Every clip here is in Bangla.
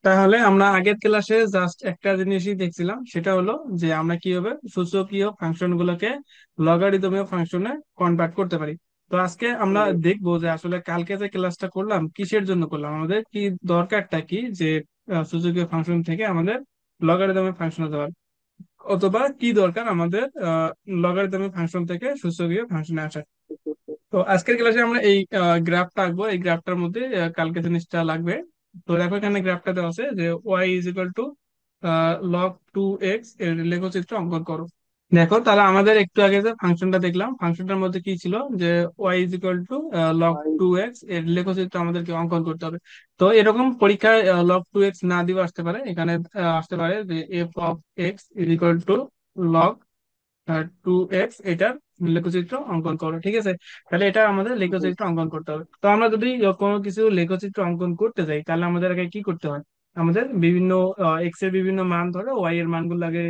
তাহলে আমরা আগের ক্লাসে জাস্ট একটা জিনিসই দেখছিলাম, সেটা হলো যে আমরা কিভাবে সূচকীয় ফাংশন গুলোকে লগারিদমীয় ফাংশনে কনভার্ট করতে পারি। তো আজকে আমরা হুম। দেখবো যে আসলে কালকে যে ক্লাসটা করলাম কিসের জন্য করলাম, আমাদের কি দরকারটা কি, যে সূচকীয় ফাংশন থেকে আমাদের লগারিদমিক ফাংশনে যাওয়ার, অথবা কি দরকার আমাদের লগারিদমিক ফাংশন থেকে সূচকীয় ফাংশনে আসার। তো আজকের ক্লাসে আমরা এই গ্রাফটা আঁকবো। এই গ্রাফটার মধ্যে কালকে জিনিসটা লাগবে। তো দেখো এখানে গ্রাফটা দেওয়া আছে যে Y is equal to log 2x এর লেখচিত্র অঙ্কন করো। দেখো তাহলে আমাদের একটু আগে যে ফাংশনটা দেখলাম, ফাংশনটার মধ্যে কি ছিল যে Y is equal to log ভাই, 2x এর লেখচিত্র আমাদেরকে অঙ্কন করতে হবে। তো এরকম পরীক্ষায় log 2x না দিয়েও আসতে পারে, এখানে আসতে পারে যে F of X is equal to log 2x, এটার লেখচিত্র অঙ্কন করো। ঠিক আছে, তাহলে এটা আমাদের লেখচিত্র অঙ্কন করতে হবে। তো আমরা যদি কোনো কিছু লেখচিত্র অঙ্কন করতে যাই তাহলে আমাদের আগে কি করতে হয়, আমাদের বিভিন্ন এক্স এর বিভিন্ন মান ধরে ওয়াই এর মানগুলো আগে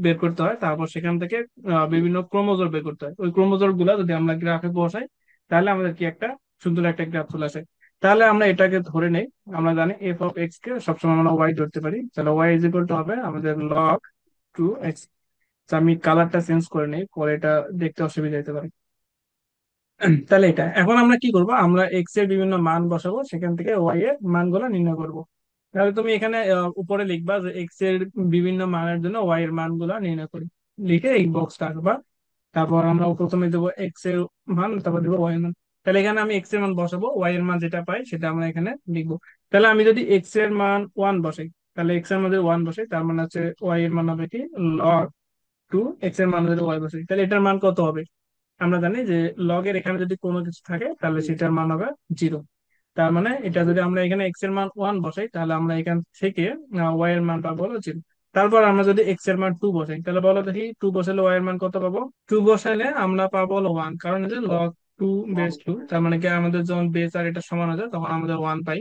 বের করতে হয়, তারপর সেখান থেকে বিভিন্ন ক্রোমোজোর বের করতে হয়। ওই ক্রোমোজোর গুলা যদি আমরা গ্রাফে বসাই তাহলে আমাদের কি একটা সুন্দর একটা গ্রাফ চলে আসে। তাহলে আমরা এটাকে ধরে নেই, আমরা জানি এফ অফ এক্স কে সবসময় আমরা ওয়াই ধরতে পারি, তাহলে ওয়াই ইজ ইকুয়াল টু হবে আমাদের লগ 2x। আমি কালারটা চেঞ্জ করে নেই, পরে এটা দেখতে অসুবিধা হতে পারে। তাহলে এটা এখন আমরা কি করব, আমরা এক্স এর বিভিন্ন মান বসাবো, সেখান থেকে ওয়াই এর মানগুলো নির্ণয় করব। তাহলে তুমি এখানে উপরে লিখবা যে এক্স এর বিভিন্ন মানের জন্য ওয়াই এর মানগুলো নির্ণয় করি, লিখে এই বক্সটা আঁকবা। তারপর আমরা প্রথমে দেবো এক্স এর মান, তারপর দেবো ওয়াই এর মান। তাহলে এখানে আমি এক্স এর মান বসাবো, ওয়াই এর মান যেটা পাই সেটা আমরা এখানে লিখবো। তাহলে আমি যদি এক্স এর মান 1 বসাই, তাহলে এক্স এর মধ্যে 1 বসাই, তার মানে হচ্ছে ওয়াই এর মান হবে কি লগ 2x এর মান যদি ওয়াই বসাই, তাহলে এটার মান কত হবে? আমরা জানি যে লগের এখানে যদি কোনো কিছু থাকে তাহলে সেটার মান হবে 0। তার মানে এটা যদি আমরা এখানে এক্স এর মান 1 বসাই তাহলে আমরা এখান থেকে ওয়াই এর মান পাবো হলো 0। তারপর আমরা যদি এক্স এর মান 2 বসাই, তাহলে বলো দেখি 2 বসালে ওয়াই এর মান কত পাবো? 2 বসাইলে আমরা পাবো হলো 1, কারণ এই যে লগ 2 বেস 2, তার মানে কি আমাদের যখন বেস আর এটা সমান হয়ে যায় তখন আমাদের 1 পাই।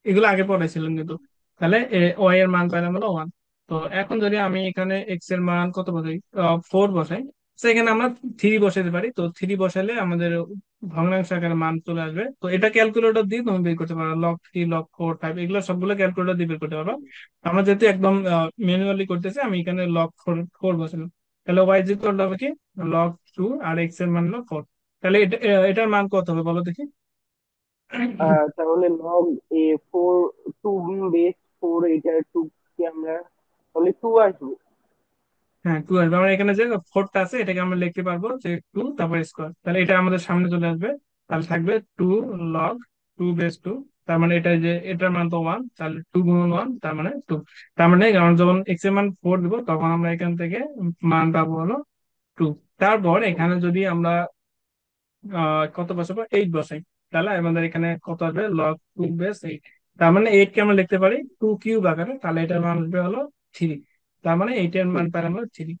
এগুলো আগে পড়াইছিলাম কিন্তু। তাহলে ওয়াই এর মান পাইলাম হলো 1। তো এখন যদি আমি এখানে এক্স এর মান কত বসাই, 4 বসাই, সেখানে আমরা 3 বসাতে পারি। তো 3 বসালে আমাদের ভগ্নাংশ আকারে মান চলে আসবে। তো এটা ক্যালকুলেটর দিয়ে তুমি বের করতে পারো, log 3 log 4 5 এগুলো সবগুলো ক্যালকুলেটর দিয়ে বের করতে পারো। আমরা যেহেতু একদম ম্যানুয়ালি করতেছি, আমি এখানে log 4 বসালাম। তাহলে ওয়াই ইকুয়াল হবে কি log 2, আর এক্স এর মান হলো 4। তাহলে এটার মান কত হবে বলো দেখি। তাহলে লগ এ ফোর, টু বেস ফোর, এটা টু কে আমরা তাহলে টু আসবো। হ্যাঁ 2 আসবে। আমরা এখানে যে 4টা আছে এটাকে আমরা লিখতে পারবো যে 2 তারপর স্কোয়ার, তাহলে এটা আমাদের সামনে চলে আসবে। তাহলে থাকবে 2 log 2 বেস 2। তার মানে এটা যে এটার মান তো 1, তাহলে 2 গুণন 1 তার মানে 2। তার মানে আমরা যখন এক্স এর মান 4 দিব তখন আমরা এখান থেকে মান পাবো হলো 2। তারপর এখানে যদি আমরা কত বসাবো, 8 বসাই, তাহলে আমাদের এখানে কত আসবে log 2 বেস 8। তার মানে 8 কে আমরা লিখতে পারি 2 কিউব আকারে, তাহলে এটার মান আসবে হলো 3। তার মানে 8 এর মান পাই আমরা 3।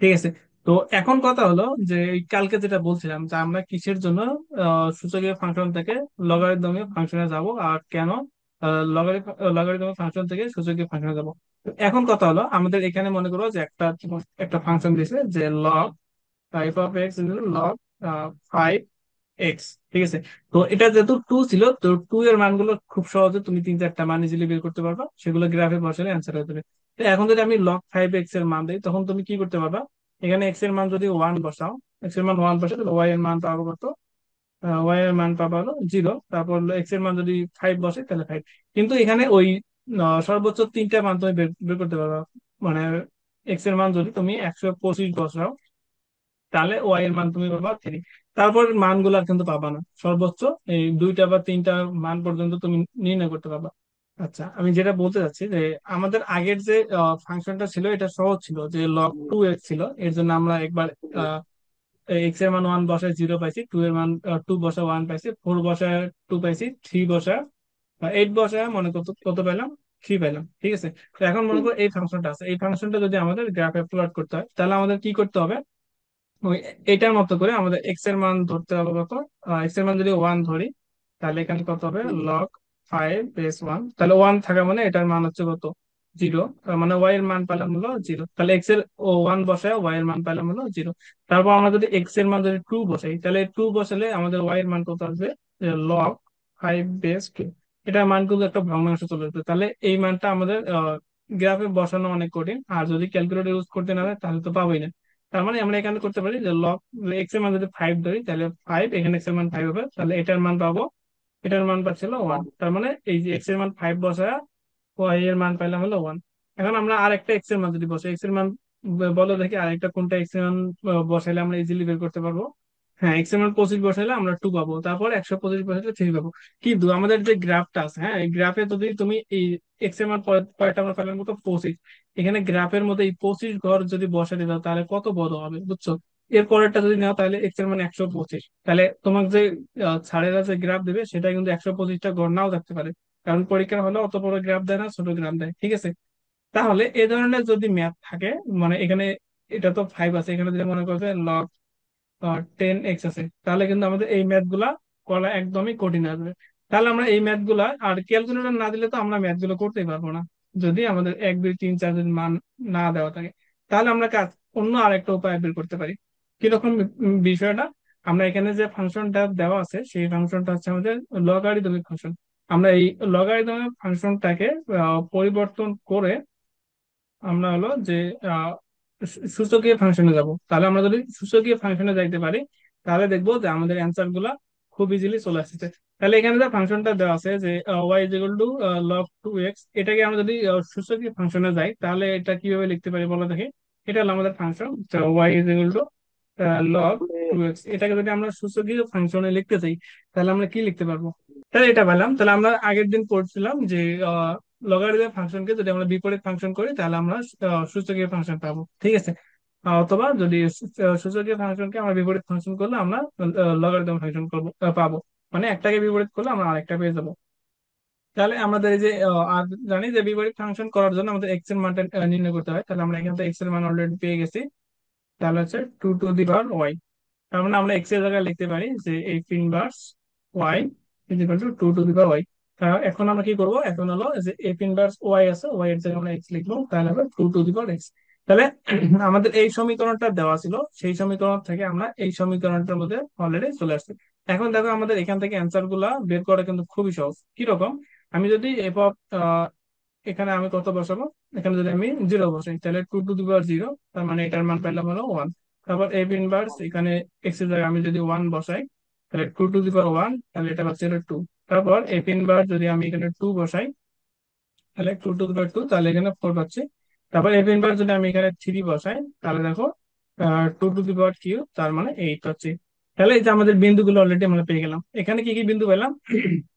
ঠিক আছে। তো এখন কথা হলো যে এই কালকে যেটা বলছিলাম যে আমরা কিসের জন্য সূচকীয় ফাংশন থেকে লগারিদমিক ফাংশনে যাব, আর কেন লগারিদমিক ফাংশন থেকে সূচকীয় ফাংশনে যাব। তো এখন কথা হলো আমাদের এখানে মনে করো যে একটা একটা ফাংশন দিয়েছে যে log 5 of x log 5 x. ঠিক আছে। তো এটা যেহেতু 2 ছিল, তো 2 এর মানগুলো খুব সহজে তুমি 3-4টা মান ইজিলি বের করতে পারবা, সেগুলো গ্রাফে বসালে অ্যান্সার হয়ে যাবে। তো এখন যদি আমি log 5 এক্স এর মান দিই তখন তুমি কি করতে পারবা, এখানে এক্স এর মান যদি 1 বসাও, এক্স এর মান 1 বসাও তাহলে ওয়াই এর মান পাবো কত, ওয়াই এর মান পাবো হলো 0। তারপর এক্স এর মান যদি 5 বসে তাহলে 5। কিন্তু এখানে ওই সর্বোচ্চ 3টা মান তুমি বের বের করতে পারবা। মানে এক্স এর মান যদি তুমি 125 বসাও তাহলে ওয়াই এর মান তুমি পাবা 3। তারপর মানগুলো আর কিন্তু পাবা না, সর্বোচ্চ এই 2টা বা 3টা মান পর্যন্ত তুমি নির্ণয় করতে পারবা। আচ্ছা, আমি যেটা বলতে চাচ্ছি যে আমাদের আগের যে ফাংশনটা ছিল এটা সহজ ছিল, যে log 2x ছিল, এর জন্য আমরা একবার এক্স এর মান 1 বসায় 0 পাইছি, 2 এর মান 2 বসায় 1 পাইছি, 4 বসায় 2 পাইছি, 3 বসায় 8 বসায় মনে কত কত পাইলাম, 3 পাইলাম। ঠিক আছে। তো এখন মনে করো এই ফাংশনটা আছে, এই ফাংশনটা যদি আমাদের গ্রাফে প্লট করতে হয় তাহলে আমাদের কি করতে হবে, ওই এটার মতো করে আমাদের এক্স এর মান ধরতে হবে কত, এক্স এর মান যদি 1 ধরি তাহলে এখানে কত হবে log 5 বেস 1। তাহলে 1 থাকা মানে এটার মান হচ্ছে কত, 0। তার মানে ওয়াই এর মান পেলাম হলো 0। তাহলে এক্স এর 1 বসায় ওয়াই এর মান পেলাম হলো 0। তারপর আমরা যদি এক্স এর মান যদি 2 বসাই তাহলে 2 বসালে আমাদের ওয়াই এর মান কত আসবে, log 5 বেস 2। এটার মান কিন্তু একটা ভগ্নাংশ চলে আসবে। তাহলে এই মানটা আমাদের গ্রাফে বসানো অনেক কঠিন, আর যদি ক্যালকুলেটর ইউজ করতে না হয় তাহলে তো পাবোই না। তার মানে আমরা এখানে করতে পারি যে লগ এক্স এর মান যদি 5 ধরি, তাহলে 5, এখানে এক্স এর মান 5 হবে, তাহলে এটার মান পাবো, এটার মান পাচ্ছিল 1। তার মানে এই যে এক্স এর মান 5 বসায় ওয়াই এর মান পাইলাম হলো 1। এখন আমরা আরেকটা এক্স এর মান যদি বসাই, এক্স এর মান বলো দেখি আরেকটা কোনটা এক্স এর মান বসাইলে আমরা ইজিলি বের করতে পারবো। হ্যাঁ, এক্স এর মান 25 বসাইলে আমরা 2 পাবো, তারপর 125 বসাইলে 3 পাবো। কিন্তু আমাদের যে গ্রাফটা আছে, হ্যাঁ, এই গ্রাফে যদি তুমি এই এক্স এর মান কয়টা আমরা পেলাম কত, 25। এখানে গ্রাফের মধ্যে এই 25 ঘর যদি বসাতে দাও তাহলে কত বড় হবে বুঝছো? এর পরেরটা যদি নাও তাহলে এক্স এর মান 125, তাহলে তোমার যে ছাড়েরা যে গ্রাফ দিবে সেটা কিন্তু 125টা ঘর নাও থাকতে পারে। কারণ পরীক্ষা হলে অত বড় গ্রাফ দেয় না, ছোট গ্রাফ দেয়, ঠিক আছে? তাহলে এ ধরনের যদি ম্যাথ থাকে, মানে এখানে এটা তো 5 আছে, এখানে যদি মনে করছে লগ 10x আছে, তাহলে কিন্তু আমাদের এই ম্যাথ গুলা করা একদমই কঠিন আসবে। তাহলে আমরা এই ম্যাথ গুলা আর ক্যালকুলেটর না দিলে তো আমরা ম্যাথ গুলো করতেই পারবো না, যদি আমাদের 1 2 3 4 যদি মান না দেওয়া থাকে। তাহলে আমরা কাজ অন্য আরেকটা উপায় বের করতে পারি। কিরকম বিষয়টা, আমরা এখানে যে ফাংশনটা দেওয়া আছে সেই ফাংশনটা হচ্ছে আমাদের লগারিদমিক ফাংশন। আমরা এই লগারিদমিক ফাংশনটাকে পরিবর্তন করে আমরা হলো যে আহ, সূচকীয় ফাংশনে যাব। তাহলে আমরা যদি সূচকীয় ফাংশনে যাইতে পারি, তাহলে দেখবো যে আমাদের অ্যান্সার গুলা খুব ইজিলি চলে আসছে। তাহলে এখানে যে ফাংশনটা দেওয়া আছে যে Y is equal to log 2x, এটাকে আমরা যদি সূচকীয় ফাংশনে যাই তাহলে এটা কিভাবে লিখতে পারি বলো দেখি। এটা হলো আমাদের function Y is equal to log তাহলে 2x, এটাকে যদি আমরা সূচকীয় ফাংশনে লিখতে চাই তাহলে আমরা কি লিখতে পারবো? তাহলে এটা পেলাম। তাহলে আমরা আগের দিন পড়ছিলাম যে লগারিদম ফাংশনকে যদি আমরা বিপরীত ফাংশন করি তাহলে আমরা সূচকীয় ফাংশন পাবো, ঠিক আছে? অথবা যদি সূচকীয় ফাংশনকে আমরা বিপরীত ফাংশন করলে আমরা লগারিদম ফাংশন করবো, পাবো। মানে একটাকে বিপরীত করলে আমরা আরেকটা পেয়ে যাবো। তাহলে আমাদের এই যে আর জানি যে বিপরীত ফাংশন করার জন্য আমাদের এক্স এর মানটা নির্ণয় করতে হয়। তাহলে আমরা এখান থেকে এক্স এর মান অলরেডি পেয়ে গেছি। তাহলে হচ্ছে 2 টু দি পাওয়ার ওয়াই। তার মানে আমরা এক্স এর জায়গায় লিখতে পারি যে F inverse Y is equal to 2 to the power Y. এখন আমরা কি করব, এখন হলো যে এফ ইনভার্স ওয়াই আছে, ওয়াই এর জায়গায় আমরা এক্স লিখবো, তাহলে হবে 2 টু দি পাওয়ার এক্স। তাহলে আমাদের এই সমীকরণটা দেওয়া ছিল, সেই সমীকরণ থেকে আমরা এই সমীকরণটার মধ্যে অলরেডি চলে আসছি। এখন দেখো আমাদের এখান থেকে অ্যান্সার গুলা বের করা কিন্তু খুবই সহজ। কিরকম, আমি যদি এফ অফ এখানে আমি কত বসাবো, এখানে যদি আমি 0 বসাই তাহলে 2 টু দি পাওয়ার 0, তার মানে এটার মান পেলাম হলো 1। তারপর এফ ইনভার্স এখানে এক্স এর জায়গায় আমি যদি 1 বসাই তাহলে 2 টু দি পাওয়ার 1, তাহলে এটা পাচ্ছি হলো 2। তারপর এফ ইনভার্স যদি আমি এখানে 2 বসাই তাহলে 2 টু দি পাওয়ার 2, তাহলে এখানে 4 পাচ্ছি। তারপর এফ ইনভার্স যদি আমি এখানে 3 বসাই তাহলে দেখো 2 টু দি পাওয়ার কিউ, তার মানে 8 পাচ্ছি। তাহলে এই যে আমাদের বিন্দুগুলো অলরেডি আমরা পেয়ে গেলাম। এখানে কি কি বিন্দু পেলাম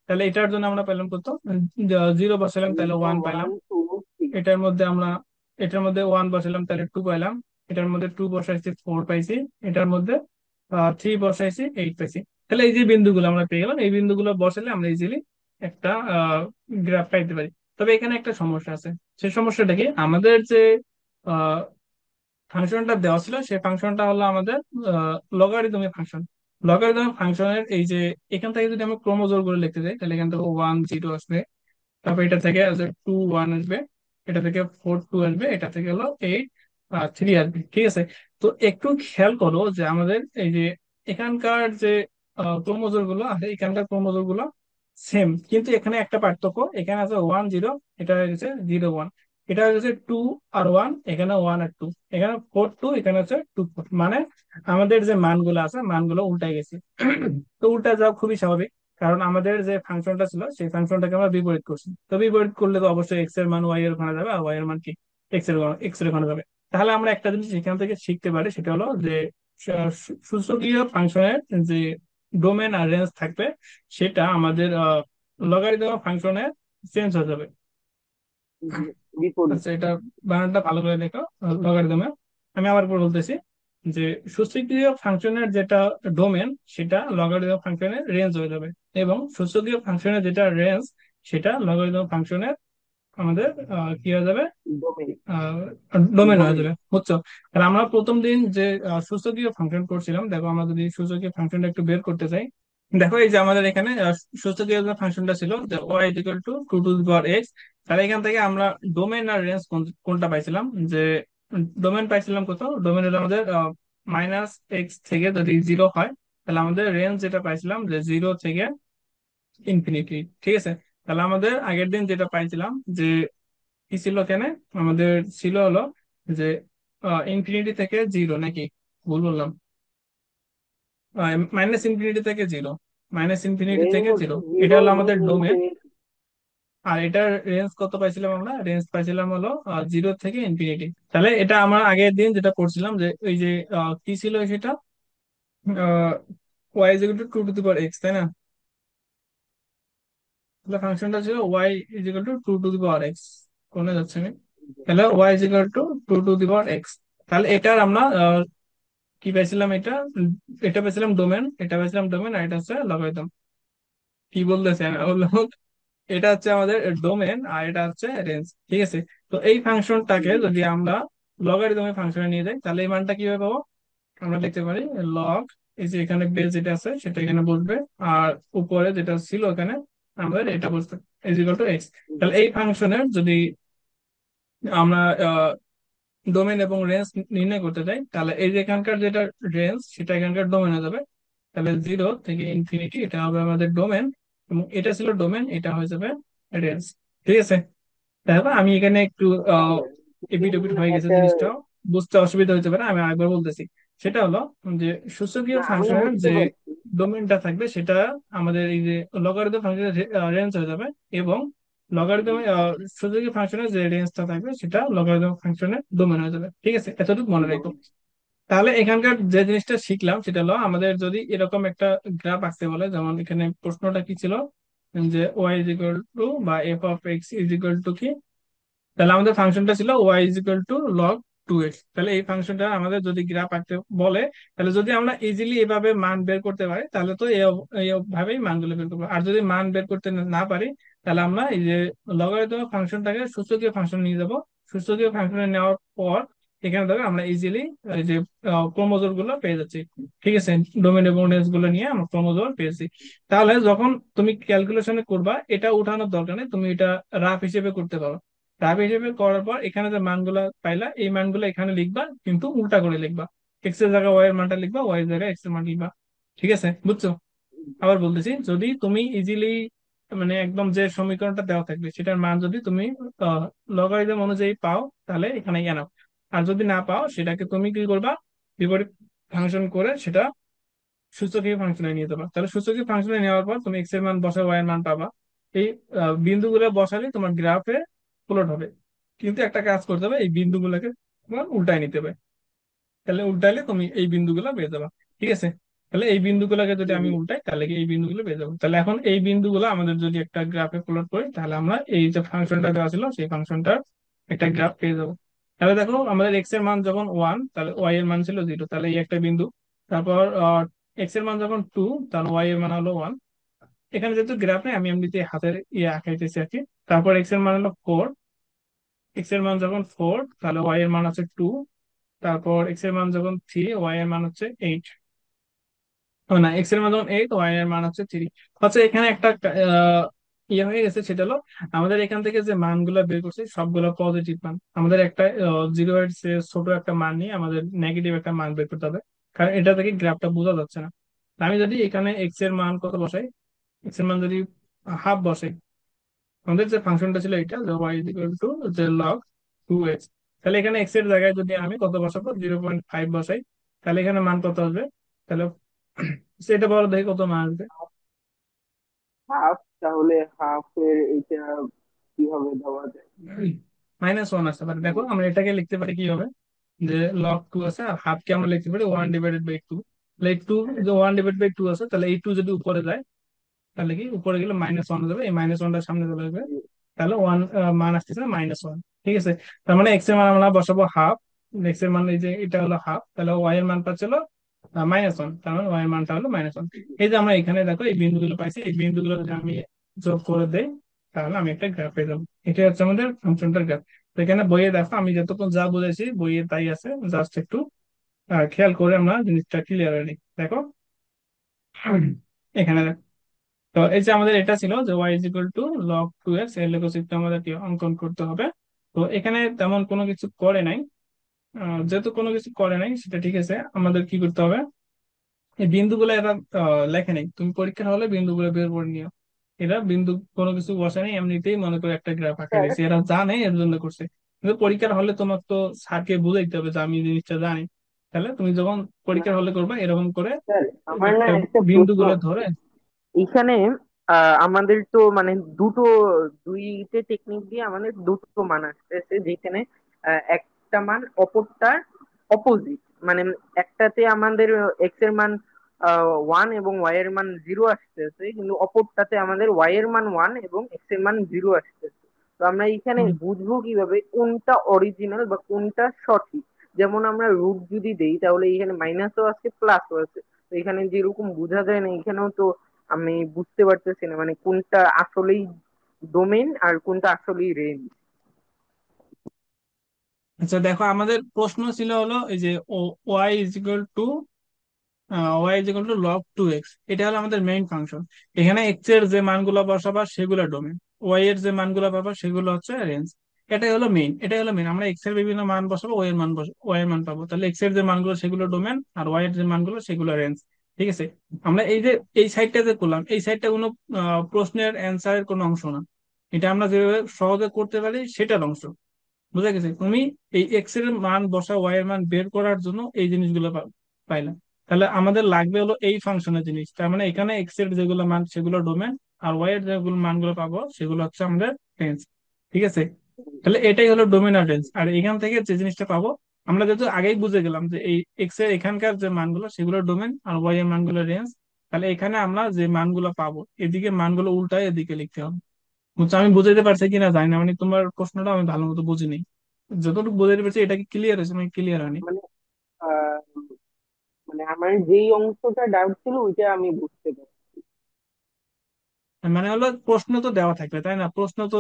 তাহলে এটার জন্য আমরা পেলাম কত, 0 বসালাম তাহলে 1 ওয়ান পাইলাম। টু থ্রি এটার মধ্যে আমরা এটার মধ্যে 1 বসালাম তাহলে 2 পাইলাম। এটার মধ্যে 2 বসাইছি 4 পাইছি। এটার মধ্যে 3 বসাইছি 8 পাইছি। তাহলে এই যে বিন্দুগুলো আমরা পেয়ে গেলাম, এই বিন্দুগুলো বসালে আমরা ইজিলি একটা গ্রাফ পাইতে পারি। তবে এখানে একটা সমস্যা আছে। সেই সমস্যাটা কি, আমাদের যে ফাংশনটা দেওয়া ছিল সেই ফাংশনটা হলো আমাদের লগারিদমিক ফাংশন। লগারিদমিক ফাংশনের এই যে এখান থেকে যদি আমরা ক্রমজোর করে লিখতে যাই তাহলে এখান থেকে 1 0 আসবে, তারপর এটা থেকে 2 1 আসবে, এটা থেকে 4 2 আসবে, এটা থেকে হলো 8 3 আসবে, ঠিক আছে? তো একটু খেয়াল করো যে আমাদের এই যে এখানকার যে ক্রোমোজোম গুলো আছে, এখানকার ক্রোমোজোম গুলো সেম, কিন্তু এখানে একটা পার্থক্য, এখানে আছে 1 0, এটা হচ্ছে 0 1, এটা হচ্ছে 2 আর 1, এখানে 1 আর 2, এখানে 4 2, এখানে হচ্ছে 2 4, মানে আমাদের যে মানগুলো আছে মানগুলো উল্টাই গেছে। তো উল্টা যাওয়া খুবই স্বাভাবিক, কারণ আমাদের যে ফাংশনটা ছিল সেই ফাংশনটাকে আমরা বিপরীত করছি। তো বিপরীত করলে তো অবশ্যই এক্স এর মান ওয়াই এর ওখানে যাবে, আর ওয়াই এর মান কি এক্স এর ওখানে যাবে। তাহলে আমরা একটা জিনিস এখান থেকে শিখতে পারি, সেটা হলো যে সূচকীয় ফাংশনের যে ডোমেন আর রেঞ্জ থাকবে সেটা আমাদের লগারিদম ফাংশনে চেঞ্জ হয়ে যাবে। বিপরীত। আচ্ছা, এটা বানানটা ভালো করে দেখো, লগারিদমে। আমি আবার পর বলতেছি যে সূচকীয় ফাংশনের যেটা ডোমেন সেটা লগারিদম ফাংশনের রেঞ্জ হয়ে যাবে, এবং সূচকীয় ফাংশনের যেটা রেঞ্জ সেটা লগারিদম ফাংশনের আমাদের কি হয়ে যাবে, ডোমেন। ডোমেন হয়ে ডোমেন। যাবে, বুঝছো? তাহলে আমরা প্রথম দিন যে সূচকীয় ফাংশন করছিলাম, দেখো আমরা যদি সূচকীয় ফাংশনটা একটু বের করতে চাই, দেখো এই যে আমাদের এখানে সূচকীয় যে ফাংশনটা ছিল যে Y equal to 2 to the power X, তাহলে এখান থেকে আমরা ডোমেন আর রেঞ্জ কোনটা পাইছিলাম, যে ডোমেন পাইছিলাম কত, ডোমেন হলো আমাদের -x থেকে যদি 0 হয়, তাহলে আমাদের রেঞ্জ যেটা পাইছিলাম যে 0 থেকে ইনফিনিটি, ঠিক আছে? তাহলে আমাদের আগের দিন যেটা পাইছিলাম যে কি ছিল এখানে, আমাদের ছিল হলো যে ইনফিনিটি থেকে জিরো, নাকি ভুল বললাম? মাইনাস ইনফিনিটি থেকে জিরো, মাইনাস ইনফিনিটি রেঞ্জ থেকে হচ্ছে জিরো, এটা জিরো হলো এবং আমাদের ডোমেন। ইনফিনিটি। আর এটার রেঞ্জ কত পাইছিলাম আমরা? রেঞ্জ পাইছিলাম হলো জিরো থেকে ইনফিনিটি। তাহলে এটা আমার আগের দিন যেটা করছিলাম যে ওই যে কি ছিল সেটা, Y is equal to two to the power X, তাই না? তাহলে ফাংশনটা ছিল Y is equal to two to the power X. কোনে যাচ্ছে আমি? তাহলে Y is equal to two to the power X. তাহলে এটার আমরা কি পাইছিলাম? এটা এটা পাইছিলাম ডোমেন, এটা পাইছিলাম ডোমেন, আর এটা হচ্ছে লগারিদম। কি বলতেছে আমি বললাম, এটা হচ্ছে আমাদের ডোমেন আর এটা হচ্ছে রেঞ্জ, ঠিক আছে? তো এই ফাংশনটাকে যদি আমরা লগারিদমের ফাংশনে নিয়ে যাই, তাহলে এই মানটা কিভাবে পাবো? আমরা লিখতে পারি লগ, এই যে এখানে বেস যেটা আছে সেটা এখানে বসবে, আর উপরে যেটা ছিল এখানে আমাদের এটা বসবে, ইজ ইকুয়াল টু এক্স। তাহলে এই ফাংশনের যদি আমরা ডোমেন এবং রেঞ্জ নির্ণয় করতে চাই, তাহলে এই যে এখানকার যেটা রেঞ্জ সেটা এখানকার ডোমেন হয়ে যাবে। তাহলে জিরো থেকে ইনফিনিটি এটা হবে আমাদের ডোমেন, এবং এটা ছিল ডোমেন, এটা হয়ে যাবে রেঞ্জ, ঠিক আছে? দেখো আমি এখানে একটু আহ হ্যাঁ, এপিট ওপিট হয়ে গেছে একটা, জিনিসটা, বুঝতে অসুবিধা হতে পারে, আমি আরেকবার বলতেছি। সেটা হলো যে সূচকীয় না আমি ফাংশনের বুঝতে যে পারছি। ডোমেনটা থাকবে সেটা আমাদের এই যে লগারিদম ফাংশনের রেঞ্জ হয়ে যাবে, এবং লগারিদম সূচকীয় ফাংশনের যে রেঞ্জটা থাকবে সেটা লগারিদম ফাংশনের ডোমেন হয়ে যাবে, ঠিক আছে? এতটুকু মনে রাখো। তাহলে এখানকার যে জিনিসটা শিখলাম সেটা হলো, আমাদের যদি এরকম একটা গ্রাফ আঁকতে বলে, যেমন এখানে প্রশ্নটা কি ছিল যে ওয়াই ইজ ইকুয়াল টু বা F of X is equal to কি, তাহলে আমাদের ফাংশনটা ছিল Y is equal to log two X. তাহলে এই ফাংশনটা আমাদের যদি গ্রাফ আঁকতে বলে, তাহলে যদি আমরা ইজিলি এভাবে মান বের করতে পারি, তাহলে তো এই ভাবেই মানগুলো বের করবো। আর যদি মান বের করতে না পারি, তাহলে আমরা এই যে লগারিদম ফাংশনটাকে সূচকীয় ফাংশন নিয়ে যাব। সূচকীয় ফাংশনে নেওয়ার পর এখানে দেখো আমরা ইজিলি এই যে ক্রোমোজোর গুলো পেয়ে যাচ্ছি, ঠিক আছে? ডোমেন এবং রেঞ্জ গুলো নিয়ে আমরা ক্রোমোজোর পেয়েছি। তাহলে যখন তুমি ক্যালকুলেশনে করবা, এটা উঠানোর দরকার নেই, তুমি এটা রাফ হিসেবে করতে পারো। রাফ হিসেবে করার পর এখানে যে মানগুলা পাইলা, এই মানগুলো এখানে লিখবা, কিন্তু উল্টা করে লিখবা। এক্স এর জায়গায় ওয়াই এর মানটা লিখবা, ওয়াই এর জায়গায় এক্স এর মান লিখবা, ঠিক আছে? বুঝছো? আবার বলতেছি, যদি তুমি ইজিলি মানে একদম যে সমীকরণটা দেওয়া থাকবে সেটার মান যদি তুমি লগারিদম অনুযায়ী পাও, তাহলে এখানে নাও। আর যদি না পাও, সেটাকে তুমি কি করবা? বিপরীত ফাংশন করে সেটা সূচকীয় ফাংশনে নিয়ে যাবা। তাহলে সূচকীয় ফাংশনে নেওয়ার পর তুমি এক্স এর মান বসা, ওয়াই এর মান পাবা। এই বিন্দুগুলো বসালে তোমার গ্রাফে প্লট হবে। কিন্তু একটা কাজ করতে হবে, এই বিন্দুগুলোকে তোমার উল্টায় নিতে হবে। তাহলে উল্টাইলে তুমি এই বিন্দুগুলো পেয়ে যাবা, ঠিক আছে? তাহলে এই বিন্দুগুলোকে যদি আমি উল্টাই, তাহলে কি এই বিন্দুগুলো পেয়ে যাবো। তাহলে এখন এই বিন্দুগুলো আমাদের যদি একটা গ্রাফে প্লট করি, তাহলে আমরা এই যে ফাংশনটা দেওয়া ছিল সেই ফাংশনটার একটা গ্রাফ পেয়ে যাবো। তাহলে দেখো, আমাদের এক্স এর মান যখন ওয়ান, তাহলে ওয়াই এর মান ছিল জিরো, তাহলে এই একটা বিন্দু। তারপর এক্স এর মান যখন টু, তাহলে ওয়াই এর মান হলো ওয়ান। এখানে যেহেতু গ্রাফ নেই, আমি এমনিতে হাতের আঁকাইতেছি আর কি। তারপর এক্স এর মান হলো ফোর, এক্স এর মান যখন ফোর, তাহলে ওয়াই এর মান আছে টু। তারপর এক্স এর মান যখন থ্রি, ওয়াই এর মান হচ্ছে এইট। ও না, এক্স এর মান যখন এইট, ওয়াই এর মান হচ্ছে থ্রি। হচ্ছে এখানে একটা ইয়ে হয়ে গেছে, সেটা হলো আমাদের এখান থেকে যে মানগুলো বের করছি সবগুলো পজিটিভ মান। আমাদের একটা জিরো এর চেয়ে ছোট একটা মান নিয়ে আমাদের নেগেটিভ একটা মান বের করতে হবে, কারণ এটা থেকে গ্রাফটা বোঝা যাচ্ছে না। আমি যদি এখানে এক্স এর মান কত বসাই, এক্স এর মান যদি হাফ বসাই, আমাদের যে ফাংশনটা ছিল এটা যে ওয়াই ইকুয়াল টু যে লগ টু এক্স, তাহলে এখানে এক্স এর জায়গায় যদি আমি কত বসাবো, 0.5 বসাই, তাহলে এখানে মান কত আসবে? তাহলে সেটা বলো দেখি কত মান আসবে। হাফ, তাহলে হাফ এর এটা কিভাবে দেওয়া যায়? মাইনাস ওয়ান আসতে পারে। দেখো আমরা এটাকে লিখতে পারি কি হবে, যে লগ টু আছে আর হাফ কে আমরা লিখতে পারি ওয়ান ডিভাইডেড বাই টু। তাহলে এই টু, যে ওয়ান ডিভাইড বাই টু আছে, তাহলে এই টু যদি উপরে যায়, তাহলে কি উপরে গেলে মাইনাস ওয়ান যাবে, এই মাইনাস ওয়ানটা সামনে চলে আসবে। তাহলে ওয়ান মান আসতেছে মাইনাস ওয়ান, ঠিক আছে? তার মানে এক্স এর মান আমরা বসাবো হাফ। এক্স এর মান এই যে এটা হলো হাফ, তাহলে ওয়াই এর মান পাচ্ছিল মাইনাস ওয়ান, তার মানে ওয়াই এর মানটা হলো মাইনাস ওয়ান। এই যে আমরা এখানে দেখো এই বিন্দুগুলো পাইছি, এই বিন্দুগুলো যদি আমি যোগ করে দেই, তাহলে আমি একটা গ্রাফ পেয়ে যাবো। এটা হচ্ছে আমাদের ফাংশনটার গ্রাফ। তো এখানে বইয়ে দেখো আমি যতক্ষণ যা বুঝেছি বইয়ে তাই আছে, জাস্ট একটু খেয়াল করে আমরা জিনিসটা ক্লিয়ার হয়নি। দেখো এখানে দেখো। তো এই যে আমাদের এটা ছিল যে Y is equal to log two X, এর লেখচিত্র আমাদেরকে অঙ্কন করতে হবে। তো এখানে তেমন কোনো কিছু করে নাই। যেহেতু কোনো কিছু করে নাই সেটা ঠিক আছে, আমাদের কি করতে হবে, এই বিন্দুগুলো এরা লেখে নাই, তুমি পরীক্ষার হলে বিন্দুগুলো বের করে নিও, এরা বিন্দু কোনো কিছু বসে নাই, এমনিতেই মনে করে একটা গ্রাফ আঁকা স্যার, দিয়েছে, এরা জানে এর জন্য করছে। কিন্তু পরীক্ষার হলে তোমার তো স্যারকে বুঝাইতে হবে যে আমি এই জিনিসটা জানি। তাহলে তুমি যখন না পরীক্ষার হলে করবে এরকম করে স্যার, আমার না একটা একটা প্রশ্ন বিন্দুগুলো আছে। ধরে। এইখানে আমাদের তো মানে দুটো, দুইটে টেকনিক দিয়ে আমাদের দুটো মান আসতেছে, যেখানে একটা মান অপরটার অপোজিট। মানে একটাতে আমাদের এক্স এর মান 1 এবং ওয়াই এর মান 0 আসতেছে, কিন্তু অপরটাতে আমাদের ওয়াই এর মান 1 এবং এক্স এর মান 0 আসতেছে। তো আমরা এখানে হুম। বুঝবো কিভাবে কোনটা অরিজিনাল বা কোনটা সঠিক? যেমন আমরা রুট যদি দেই তাহলে এখানে মাইনাসও আছে প্লাসও আছে। তো এখানে যেরকম বোঝা যায় না, এখানেও তো আমি বুঝতে পারতেছি না মানে কোনটা আসলেই ডোমেন আর কোনটা আসলেই রেঞ্জ। আচ্ছা দেখো, আমাদের প্রশ্ন ছিল হলো এই যে Y is equal to Y is equal to log two X, এটা হলো আমাদের মেইন ফাংশন। এখানে এক্স এর যে মানগুলো বসাবা সেগুলো ডোমেন, ওয়াই এর যে মানগুলো পাবা সেগুলো হচ্ছে রেঞ্জ। এটাই হলো মেইন আমরা এক্স এর বিভিন্ন মান বসাবো, ওয়াই এর মান ওয়াই এর মান পাবো, তাহলে এক্স এর যে মানগুলো সেগুলো ডোমেন আর ওয়াই এর যে মানগুলো সেগুলো রেঞ্জ। ঠিক আছে। আমরা এই যে এই সাইডটা যে করলাম, এই সাইডটা কোনো প্রশ্নের অ্যান্সারের কোনো অংশ না, এটা আমরা যেভাবে সহজে করতে পারি সেটার অংশ। বুঝা গেছে? তুমি এই এক্স এর মান বসা, ওয়াই এর মান বের করার জন্য এই জিনিসগুলো পাইলাম। তাহলে আমাদের লাগবে হলো এই ফাংশনের জিনিস, তার মানে এখানে এক্স এর যেগুলো মান সেগুলো ডোমেন, আর ওয়াই এর যেগুলো মানগুলো পাবো সেগুলো হচ্ছে আমাদের রেঞ্জ। ঠিক আছে। তাহলে এটাই হলো ডোমেন আর রেঞ্জ। আর এখান থেকে যে জিনিসটা পাবো, আমরা যেহেতু আগেই বুঝে গেলাম যে এই এক্স এর এখানকার যে মানগুলো সেগুলো ডোমেন আর ওয়াই এর মানগুলো রেঞ্জ, তাহলে এখানে আমরা যে মানগুলো পাবো এদিকে মানগুলো উল্টায় এদিকে লিখতে হবে। বুঝছো? আমি বুঝাইতে পারছি কিনা জানি না, মানে তোমার প্রশ্নটা আমি ভালো মতো বুঝিনি। যতটুকু বুঝাইতে পারছি এটা কি ক্লিয়ার হয়েছে নাকি ক্লিয়ার হয়নি? মানে আহ, মানে আমার যেই অংশটা ডাউট ছিল ওইটা আমি বুঝতে পারছি। মানে হলো প্রশ্ন তো দেওয়া থাকবে তাই না, প্রশ্ন তো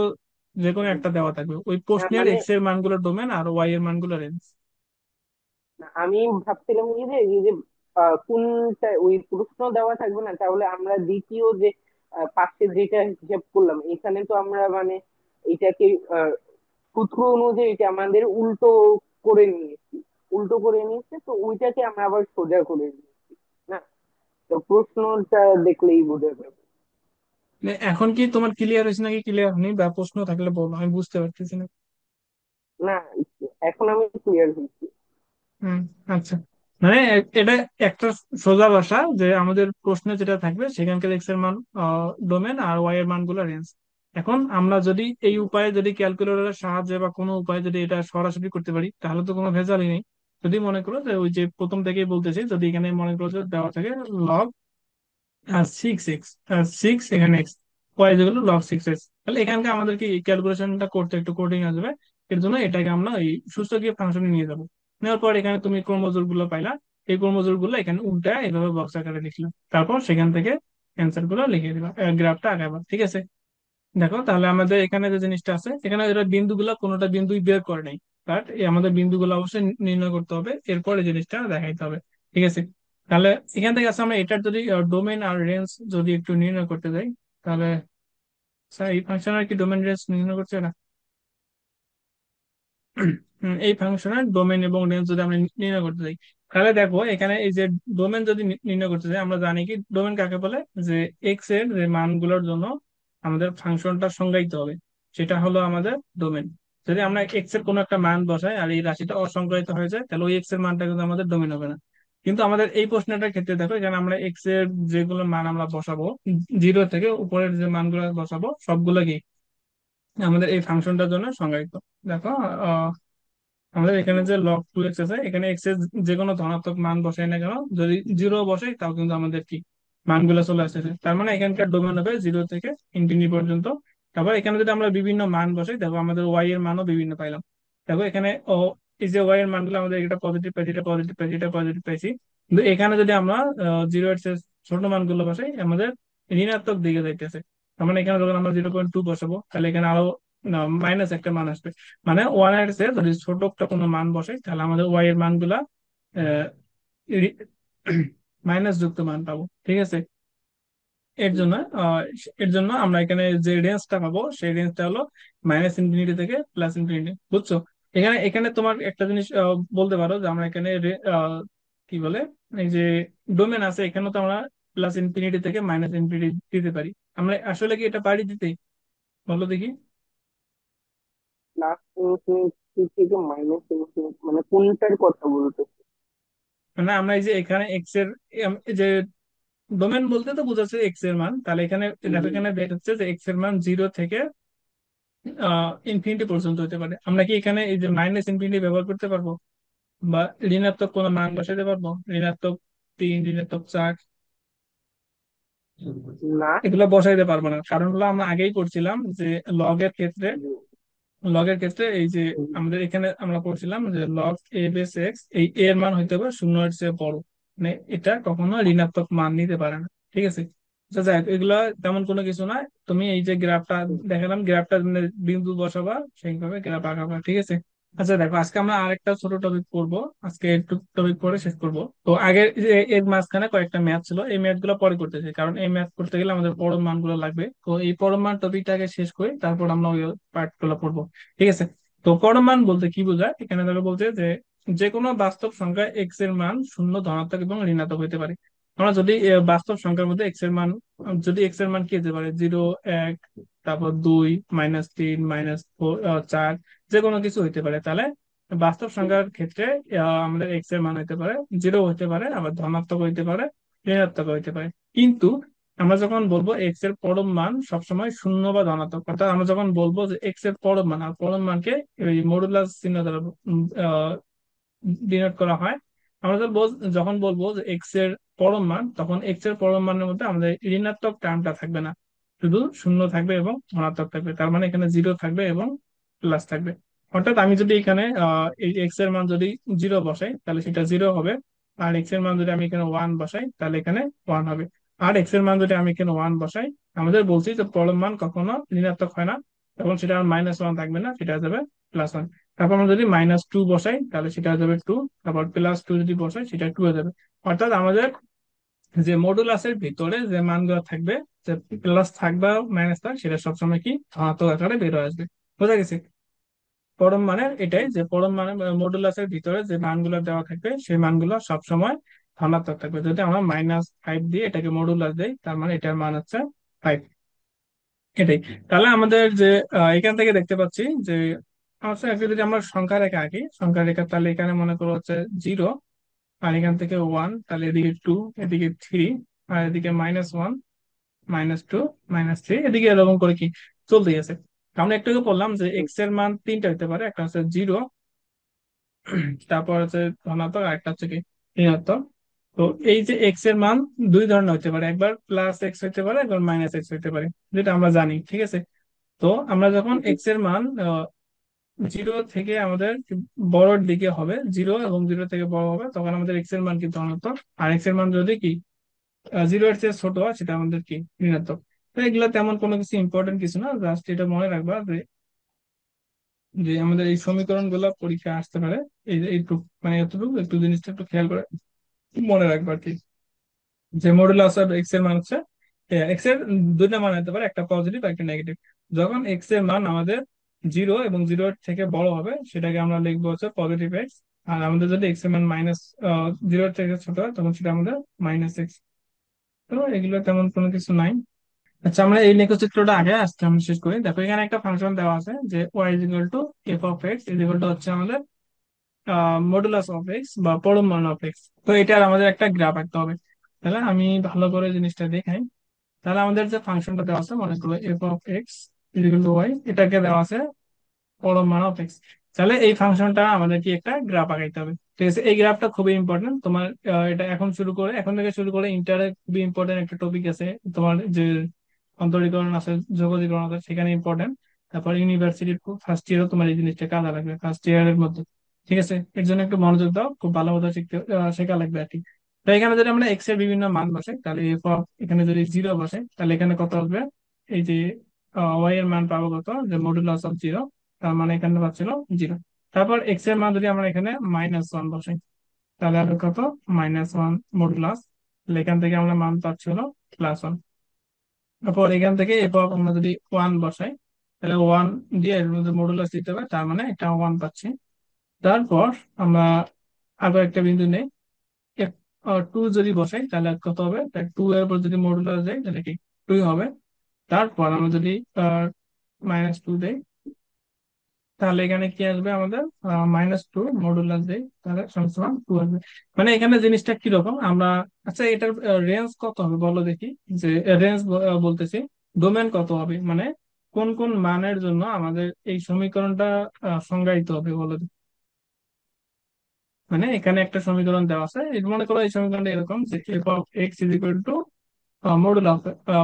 যে কোনো হুম। একটা দেওয়া থাকবে, ওই না প্রশ্নের মানে এক্স এর মানগুলো ডোমেন আর ওয়াই এর মানগুলো রেঞ্জ। আমি ভাবছিলাম কি যে এই যে কোনটা ওই প্রশ্ন দেওয়া থাকবে না, তাহলে আমরা দ্বিতীয় যে পাশে যেটা হিসাব করলাম এখানে তো আমরা মানে এটাকে সূত্র অনুযায়ী এটা আমাদের করে নিয়েছি উল্টো করে নিয়েছে, তো ওইটাকে আমরা আবার সোজা করে নিয়েছি না। তো প্রশ্নটা দেখলেই বোঝা যাবে। মানে এখন কি তোমার ক্লিয়ার হয়েছে নাকি ক্লিয়ার হয়নি, বা প্রশ্ন থাকলে বলো, আমি বুঝতে পারতেছি না। না, এখন আমি ক্লিয়ার হয়েছি। হুম। আচ্ছা। মানে এটা একটা সোজা ভাষা যে আমাদের প্রশ্নে যেটা থাকবে সেখানকার এক্স এর মান ডোমেন আর ওয়াই এর মানগুলো রেঞ্জ। এখন আমরা যদি এই উপায়ে যদি ক্যালকুলেটরের সাহায্যে বা কোনো উপায়ে যদি এটা সরাসরি করতে পারি তাহলে তো কোনো ভেজালই নেই। যদি মনে করো যে ওই যে প্রথম থেকেই বলতেছি, যদি এখানে মনে করো যে দেওয়া থাকে লগ 6x, 6 এখানে এক্স, ওয়াই যেগুলো log 6x, তাহলে এখানকে আমাদের কি ক্যালকুলেশনটা করতে একটু কোডিং আসবে। এর জন্য এটাকে আমরা এই সূচকীয় ফাংশনে নিয়ে যাবো। নেওয়ার পর এখানে তুমি ক্রোমোজোর গুলো পাইলা, এই ক্রোমোজোর গুলো এখানে উল্টা এভাবে বক্স আকারে লিখলাম, তারপর সেখান থেকে অ্যান্সার গুলো লিখে দিবা, গ্রাফটা আঁকাবা। ঠিক আছে। দেখো তাহলে আমাদের এখানে যে জিনিসটা আছে, এখানে এরা বিন্দুগুলো কোনোটা বিন্দুই বের করে নাই, বাট আমাদের বিন্দুগুলো অবশ্যই নির্ণয় করতে হবে, এরপরে জিনিসটা দেখাইতে হবে। ঠিক আছে। তাহলে এখান থেকে আছে আমরা এটার যদি ডোমেন আর রেঞ্জ যদি একটু নির্ণয় করতে যাই, তাহলে স্যার এই ফাংশনের কি ডোমেন রেঞ্জ নির্ণয় করছে না? এই ফাংশনের ডোমেন এবং রেঞ্জ যদি আমরা নির্ণয় করতে চাই, তাহলে দেখো এখানে এই যে ডোমেন যদি নির্ণয় করতে চাই, আমরা জানি কি ডোমেন কাকে বলে, যে এক্স এর যে মানগুলোর জন্য আমাদের ফাংশনটা সংজ্ঞায়িত হবে সেটা হলো আমাদের ডোমেন। যদি আমরা এক্স এর কোনো একটা মান বসাই আর এই রাশিটা অসংজ্ঞায়িত হয়ে যায় তাহলে ওই এক্স এর মানটা কিন্তু আমাদের ডোমেন হবে না। কিন্তু আমাদের এই প্রশ্নটার ক্ষেত্রে দেখো, এখানে আমরা এক্স এর যেগুলো মান আমরা বসাবো, 0 থেকে উপরের যে মানগুলো বসাবো সবগুলো কি আমাদের এই ফাংশনটার জন্য সংজ্ঞায়িত। দেখো আমাদের এখানে যে লগ 2x আছে, এখানে x এর যে কোনো ধনাত্মক মান বসাই না কেন, যদি 0 বসাই তাও কিন্তু আমাদের কি মানগুলো চলে আসতেছে, তার মানে এখানকার ডোমেন হবে 0 থেকে ইনফিনিটি পর্যন্ত। তারপর এখানে যদি আমরা বিভিন্ন মান বসাই, দেখো আমাদের y এর মানও বিভিন্ন পাইলাম। দেখো এখানে এই যে y এর মানগুলো আমাদের এটা পজিটিভ পাইছি, এটা পজিটিভ পাইছি, এটা পজিটিভ পাইছি, কিন্তু এখানে যদি আমরা 0 এর চেয়ে ছোট মানগুলো বসাই আমাদের ঋণাত্মক দিকে যাইতেছে। তার মানে এখানে যখন আমরা 0.2 বসাবো তাহলে এখানে আরো মাইনাস একটা মান আসবে। মানে ওয়ান এর চেয়ে যদি ছোট একটা কোনো মান বসে তাহলে আমাদের ওয়াই এর মানগুলা মাইনাস যুক্ত মান পাবো। ঠিক আছে। এর জন্য আহ, এর জন্য আমরা এখানে যে রেঞ্জটা পাবো সেই রেঞ্জটা হলো -ইনফিনিটি থেকে +ইনফিনিটি। বুঝছো? এখানে এখানে তোমার একটা জিনিস বলতে পারো যে আমরা এখানে কি বলে, এই যে ডোমেন আছে এখানে তো আমরা +ইনফিনিটি থেকে -ইনফিনিটি দিতে পারি। আমরা আসলে কি এটা পারি দিতে? বলো দেখি। প্লাস ইনফিনিটি থেকে মাইনাস ইনফিনিটি মানে কোনটার কথা বলতে? মানে আমরা এই যে এখানে এক্স এর এই যে ডোমেন বলতে তো বোঝাচ্ছে এক্স এর মান, তাহলে এখানে দেখো এখানে বের হচ্ছে যে এক্স এর মান 0 থেকে ইনফিনিটি পর্যন্ত হতে পারে। আমরা কি এখানে এই যে মাইনাস ইনফিনিটি ব্যবহার করতে পারবো, বা ঋণাত্মক কোনো মান বসাতে পারবো, ঋণাত্মক 3, ঋণাত্মক 4? না। এগুলো বসাইতে পারবো না, কারণ হলো আমরা আগেই পড়ছিলাম যে লগের ক্ষেত্রে, লগের ক্ষেত্রে এই যে আমাদের এখানে আমরা পড়ছিলাম যে লগ এ বেস এক্স, এই a এর মান হইতে হবে 0-এর চেয়ে বড়, মানে এটা কখনো ঋণাত্মক মান নিতে পারে না। ঠিক আছে, আচ্ছা যাই হোক, এগুলা তেমন কোনো কিছু না। তুমি এই যে গ্রাফটা দেখালাম, গ্রাফটা বিন্দু বসাবা, সেইভাবে গ্রাফ আঁকাবা, ঠিক আছে। আচ্ছা দেখো, আজকে আমরা আরেকটা ছোট টপিক পড়বো, আজকে একটু টপিক পড়ে শেষ করবো। তো আগে এর মাঝখানে কয়েকটা ম্যাথ ছিল, এই ম্যাথ গুলো পরে করতেছি, কারণ এই ম্যাথ করতে গেলে আমাদের পরম মান গুলো লাগবে। তো এই পরম মান টপিকটাকে শেষ করি, তারপর আমরা ওই পার্ট গুলো পড়বো। ঠিক আছে, তো পরমাণু বলতে কি বোঝায়, এখানে ধরো বলছে যে যে কোনো বাস্তব সংখ্যা এক্স এর মান শূন্য, ধনাত্মক এবং ঋণাত্মক হতে পারে। আমরা যদি বাস্তব সংখ্যার মধ্যে এক্স এর মান, যদি এক্স এর মান কি হতে পারে, 0, 1, তারপর 2, -3, -4, যে কোনো কিছু হইতে পারে, তাহলে বাস্তব সংখ্যার ক্ষেত্রে আমাদের এক্স এর মান হইতে পারে 0 হইতে পারে, আবার ধনাত্মক হইতে পারে, ঋণাত্মক হইতে পারে। কিন্তু আমরা যখন বলবো এক্স এর পরম মান সবসময় শূন্য বা ধনাত্মক, অর্থাৎ আমরা যখন বলবো যে এক্স এর পরম মান, আর পরম মানকে এই মডুলাস চিহ্ন দ্বারা ডিনোট করা হয়। আমরা যখন বলবো যে এক্স এর পরম মান, তখন এক্স এর পরম মানের মধ্যে আমাদের ঋণাত্মক টার্মটা থাকবে না, শুধু শূন্য থাকবে এবং ধনাত্মক থাকবে, তার মানে এখানে 0 থাকবে এবং প্লাস থাকবে। অর্থাৎ আমি যদি এখানে এই এক্স এর মান যদি 0 বসাই, তাহলে সেটা 0 হবে। আর এক্স এর মান যদি আমি এখানে 1 বসাই, তাহলে এখানে 1 হবে। আর এক্স এর মান যদি আমি এখানে 1 বসাই, আমাদের বলছি যে পরম মান কখনো ঋণাত্মক হয় না, তখন সেটা আর -1 থাকবে না, সেটা হয়ে যাবে +1। তারপর আমরা যদি -2 বসাই, তাহলে সেটা হয়ে যাবে 2, তারপর +2 যদি বসাই, সেটা 2 হয়ে যাবে। অর্থাৎ আমাদের যে মডুলাসের ভিতরে যে মানগুলো থাকবে, যে প্লাস থাকবে মাইনাস থাক, সেটা সবসময় কি ধনাত্মক আকারে বের হয়ে আসবে। বোঝা গেছে? পরম মানে এটাই যে পরম মানে মডুলাসের ভিতরে যে মানগুলো দেওয়া থাকবে, সেই মানগুলো সবসময় ধনাত্মক থাকবে। যদি আমরা -5 দিয়ে এটাকে মডুলাস দেই, তার মানে এটার মান হচ্ছে 5। এটাই। তাহলে আমাদের যে এখান থেকে দেখতে পাচ্ছি যে আচ্ছা, একটা যদি আমরা সংখ্যা রেখা আঁকি, সংখ্যা রেখা, তাহলে এখানে মনে করো হচ্ছে 0, আর এখান থেকে 1, তাহলে এদিকে 2, এদিকে 3, আর এদিকে -1, -2, -3, এদিকে এরকম করে কি চলতে গেছে। আমরা একটু আগে বললাম যে এক্স এর মান তিনটা হতে পারে, একটা হচ্ছে 0, তারপর হচ্ছে ধনাত্মক, আর একটা হচ্ছে কি ঋণাত্মক। তো এই যে এক্স এর মান দুই ধরনের হতে পারে, একবার +x হতে পারে, একবার -x হতে পারে, যেটা আমরা জানি। ঠিক আছে, তো আমরা যখন এক্স এর মান 0 থেকে আমাদের বড়র দিকে হবে, 0 এবং 0 থেকে বড় হবে, তখন আমাদের এক্স এর মান কি ধনাত্মক, আর এক্স এর মান যদি কি 0-এর চেয়ে ছোট হয়, সেটা আমাদের কি ঋণাত্মক। তো এগুলো তেমন কোনো কিছু ইম্পর্টেন্ট কিছু না, জাস্ট এটা মনে রাখবা যে যে আমাদের এই সমীকরণ গুলো পরীক্ষায় আসতে পারে। এই যে এইটুকু, মানে এতটুকু একটু জিনিসটা একটু খেয়াল করে মনে রাখবা আর কি, যে মডুলাস অফ এক্স এর মান হচ্ছে, এক্স এর দুইটা মান হতে পারে, একটা পজিটিভ একটা নেগেটিভ। যখন এক্স এর মান আমাদের 0 এবং 0-এর থেকে বড় হবে, সেটাকে আমরা লিখবো হচ্ছে পজিটিভ এক্স। আর আমাদের যদি এক্স এর মান -0-এর থেকে ছোট হয়, তখন সেটা আমাদের -x। তো এগুলো তেমন কোনো কিছু নাই। আচ্ছা, আমরা এই লেখচিত্রটা আগে আজকে আমরা শেষ করি। দেখো এখানে একটা ফাংশন দেওয়া আছে যে y = f(x) হচ্ছে আমাদের মডুলাস অফ এক্স বা পরম মান অফ এক্স। তো এটার আমাদের একটা গ্রাফ আঁকতে হবে। তাহলে আমি ভালো করে জিনিসটা দেখাই। তাহলে আমাদের যে ফাংশনটা দেওয়া আছে, মনে করো f(x)=y, এটাকে দেওয়া আছে পরম মান অফ এক্স। তাহলে এই ফাংশনটা আমাদের কি একটা গ্রাফ আঁকাইতে হবে। ঠিক আছে, এই গ্রাফটা খুবই ইম্পর্টেন্ট তোমার, এটা এখন থেকে শুরু করে ইন্টারে খুবই ইম্পর্টেন্ট একটা টপিক আছে তোমার, যে অন্তরীকরণ আছে, যোগজীকরণ আছে, সেখানে ইম্পর্টেন্ট। তারপর ইউনিভার্সিটির ফার্স্ট ইয়ারও তোমার এই জিনিসটা কাজে লাগবে, ফার্স্ট ইয়ারের মধ্যে। ঠিক আছে, এর জন্য একটু মনোযোগ দাও, খুব ভালো মতো শেখা লাগবে আর কি। তো এখানে যদি আমরা এক্স এর বিভিন্ন মান বসাই, তাহলে এখানে যদি 0 বসে, তাহলে এখানে কত আসবে, এই যে ওয়াই এর মান পাবো কত, যে মডুলাস অফ 0, তার মানে এখানে পাচ্ছিল 0। তারপর এক্স এর মান যদি আমরা এখানে -1 বসাই, তাহলে হবে কত, -1 মডুলাস, তাহলে এখান থেকে আমরা মান পাচ্ছি হলো +1। তারপর এখান থেকে এরপর আমরা যদি 1 বসাই, তাহলে 1 দিয়ে এর মধ্যে মডুলাস দিতে হবে, তার মানে এটা 1 পাচ্ছি। তারপর আমরা আরো একটা বিন্দু নেই, 2 যদি বসাই, তাহলে কত হবে, 2 এর উপর যদি মডুলাস দেয়, তাহলে কি 2 হবে। তারপর আমরা যদি -2 দেই, তাহলে এখানে কি আসবে আমাদের, -2 মডুলাস দেই, তাহলে সমান 2 আসবে। মানে এখানে জিনিসটা কিরকম আমরা, আচ্ছা এটার রেঞ্জ কত হবে বলো দেখি, যে রেঞ্জ বলতেছি, ডোমেন কত হবে, মানে কোন কোন মানের জন্য আমাদের এই সমীকরণটা সংজ্ঞায়িত হবে বলো দেখি। মানে এখানে একটা সমীকরণ দেওয়া আছে, এটা মনে করো এই সমীকরণটা এরকম যে F of X is equal two modulus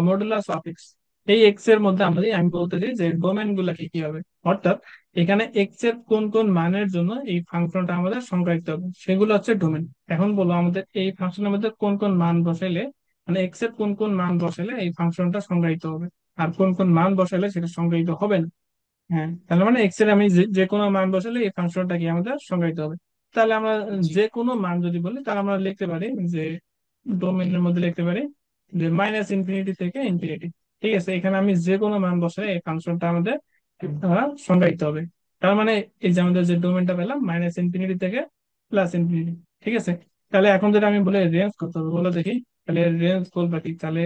modulus of x. এই এক্স এর মধ্যে আমি বলতেছি যে ডোমেন গুলা কি কি হবে, অর্থাৎ এখানে এক্স এর কোন কোন মানের জন্য এই ফাংশনটা আমাদের সংজ্ঞায়িত হবে সেগুলো হচ্ছে ডোমেন। এখন বলো আমাদের এই ফাংশনের মধ্যে কোন কোন মান বসাইলে, মানে এক্স এর কোন কোন মান বসাইলে এই ফাংশনটা সংজ্ঞায়িত হবে, আর কোন কোন মান বসাইলে সেটা সংজ্ঞায়িত হবে না। হ্যাঁ, তাহলে মানে এক্স এর আমি যে কোনো মান বসালে এই ফাংশনটা কি আমাদের সংজ্ঞায়িত হবে। তাহলে আমরা জি। যে কোনো মান যদি বলি তাহলে আমরা লিখতে পারি যে ডোমেইনের মধ্যে লিখতে পারি যে -ইনফিনিটি থেকে ইনফিনিটি। ঠিক আছে, এখানে আমি যে কোনো মান বসালে এই ফাংশনটা আমাদের সংজ্ঞায়িত হবে। তার মানে এই যে আমাদের যে ডোমেনটা পেলাম -ইনফিনিটি থেকে +ইনফিনিটি। ঠিক আছে, তাহলে এখন যদি আমি বলে রেঞ্জ করতে হবে বলে দেখি, তাহলে রেঞ্জ বলবা কি, তাহলে